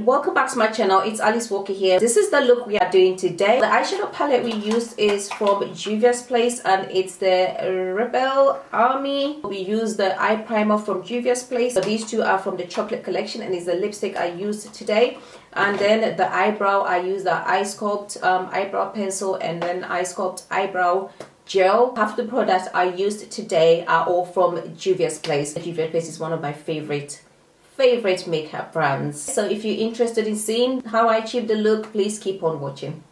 welcome back to my channel. It's Alice Walker here. This is the look we are doing today. The eyeshadow palette we used is from Juvia's Place and it's the Rebel Army. We used the eye primer from Juvia's Place. So these two are from the chocolate collection and it's the lipstick I used today. And then the eyebrow, I used the Eye Sculpt eyebrow pencil and then Eye Sculpt eyebrow gel. Half the products I used today are all from Juvia's Place. Juvia's Place is one of my favorite makeup brands. So if you're interested in seeing how I achieved the look, please keep on watching.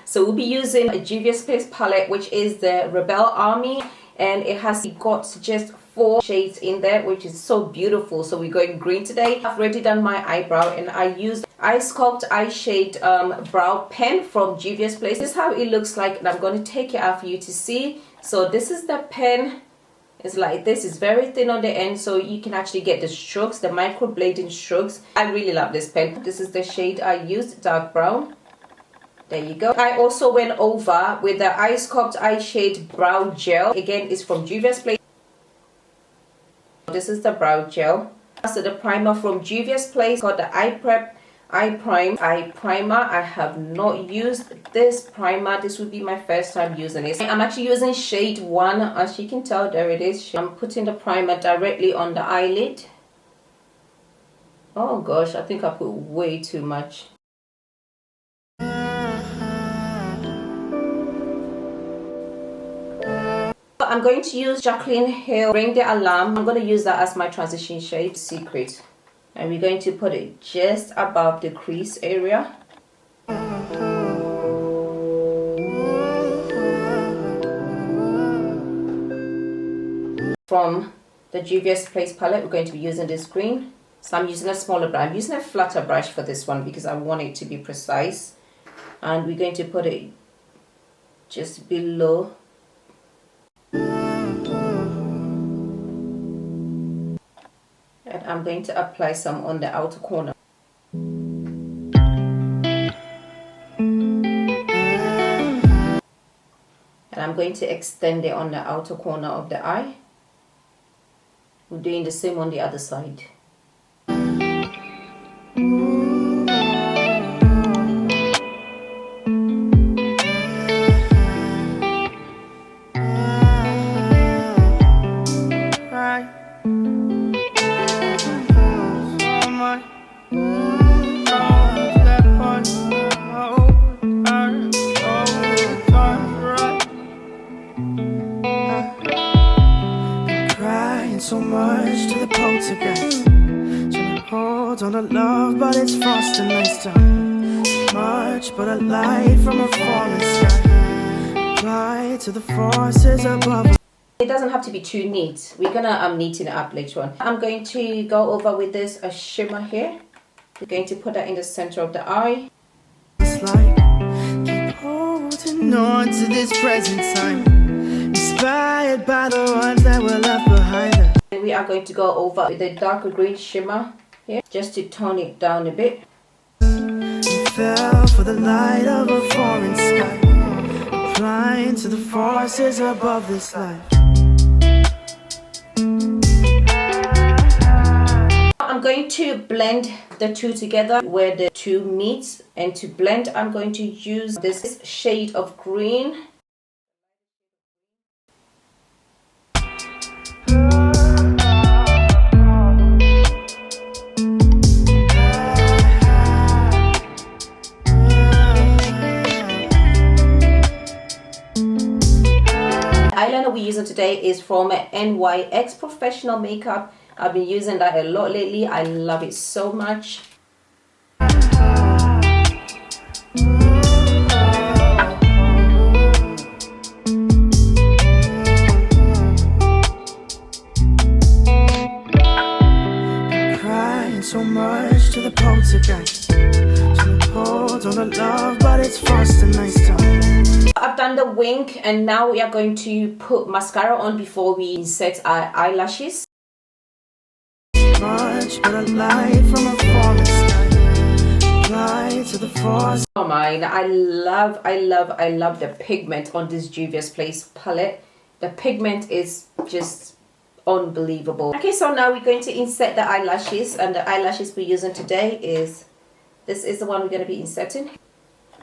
So we'll be using a Juvia's Place palette, which is the Rebel Army, and it has got just 4 shades in there, which is so beautiful. So we're going green today. I've already done my eyebrow and I used Eye Sculpt eye shade brow pen from Juvia's Place. This is how it looks like, and I'm going to take it out for you to see. So this is the pen. It's like this. It's very thin on the end, so you can actually get the strokes, the microblading strokes. I really love this pen. This is the shade I used, dark brown. There you go. I also went over with the Eye Sculpt eye shade brow gel. Again, it's from Juvia's Place. This is the brow gel. So the primer from Juvia's Place called the Eye Primer. I have not used this primer. This would be my first time using it. I'm actually using shade 1. As you can tell, there it is. I'm putting the primer directly on the eyelid. Oh gosh, I think I put way too much. I'm going to use Jaclyn Hill Ring the Alarm. I'm going to use that as my transition shade, Secret. And we're going to put it just above the crease area. From the Juvia's Place palette, we're going to be using this green. So I'm using a smaller brush. I'm using a flatter brush for this one because I want it to be precise. And we're going to put it just below. And I'm going to apply some on the outer corner. And I'm going to extend it on the outer corner of the eye. We're doing the same on the other side. So much to the poltergeist, trying to hold on to love, but it's frosting nice time. Much but a light from a falling sky, apply to the forces above. It doesn't have to be too neat. We're gonna neaten it up later on. I'm going to go over with this a shimmer here. We're going to put that in the center of the eye. It's like keep holding on to this present time, inspired by the ones that were left behind us. And we are going to go over with the darker green shimmer here, just to tone it down a bit. We fell for the light of a foreign sky, applying to the forces above this life. I'm going to blend the two together where the two meet, and to blend I'm going to use this shade of green. Eyeliner we're using today is from NYX Professional Makeup. I've been using that a lot lately. I love it so much. Crying so much to the poltergeist, trying to hold on to love, but it's frosting nice time. I've done the wing and now we are going to put mascara on before we insert our eyelashes. Much but a light from a falling sky, force. Oh mine, I love the pigment on this Juvia's Place palette. The pigment is just unbelievable. Okay, so now we're going to insert the eyelashes, and the eyelashes we're using today is, this is the one we're going to be inserting.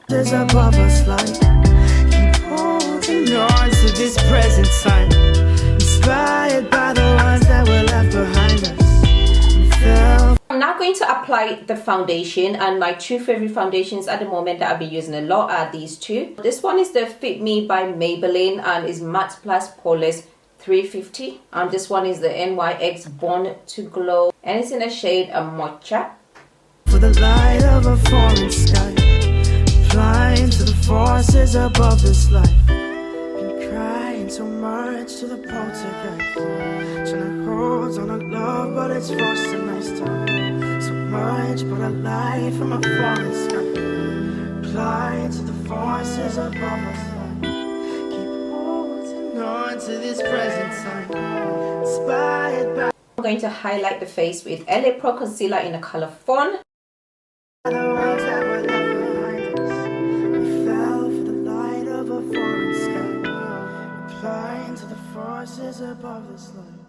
Is above us like keep holding on to this present time, inspired by the ones that were left behind us. I'm now going to apply the foundation, and my two favorite foundations at the moment that I've been using a lot are these two. This one is the Fit Me by Maybelline and is Matte Plus Poreless 350, and this one is the NYX Born to Glow, and it's in the shade Mocha. For the light of a foreign sky, flying to the forces above this life. Been crying so much to the poltergeist, trying to hold on to love, but it's frosting nice time. So much, but a light from a foreign sky, flying to the forces above us. Keep holding on to this present time, inspired by. I'm going to highlight the face with LA Pro Concealer in the color Fawn. The ones that were left behind us. We fell for the light of a foreign sky, replying to the forces above this light.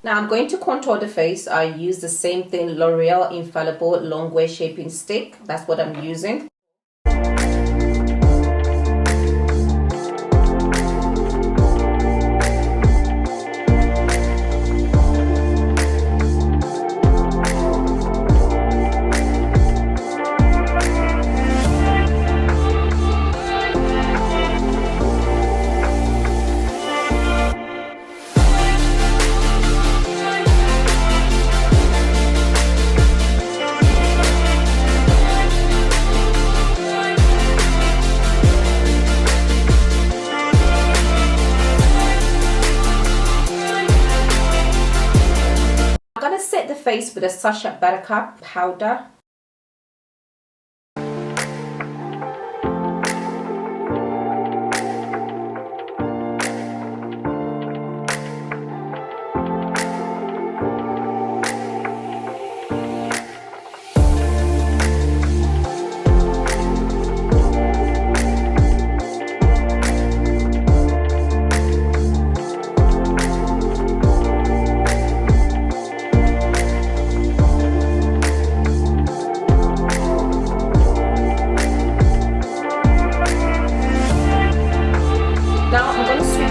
Now I'm going to contour the face. I use the same thing, L'Oreal Infallible Longwear Shaping Stick. That's what I'm using. Set the face with a Sacha Buttercup powder.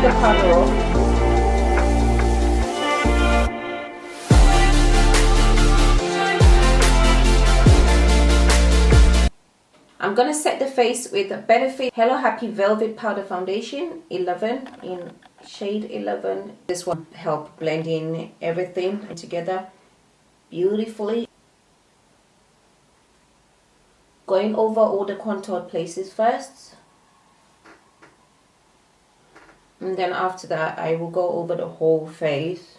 The powder off. I'm gonna set the face with Benefit Hello Happy Velvet Powder Foundation 11 in shade 11. This one helps blend in everything together beautifully. Going over all the contoured places first. And then after that, I will go over the whole face.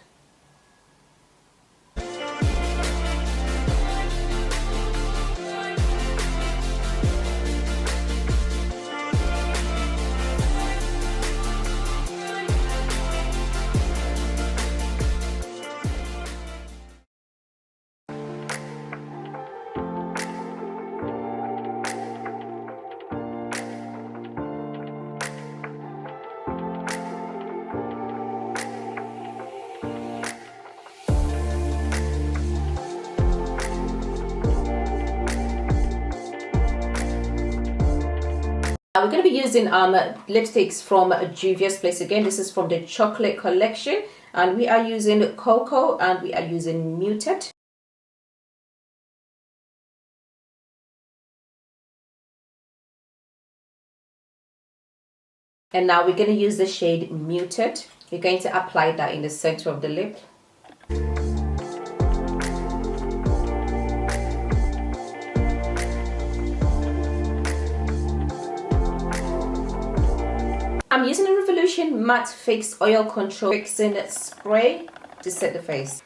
We're going to be using lipsticks from Juvia's Place again. This is from the chocolate collection, and we are using Cocoa and we are using Muted. And now we're going to use the shade Muted. We're going to apply that in the center of the lip. I'm using a Revolution Matte Fix Oil Control Fixing Spray to set the face.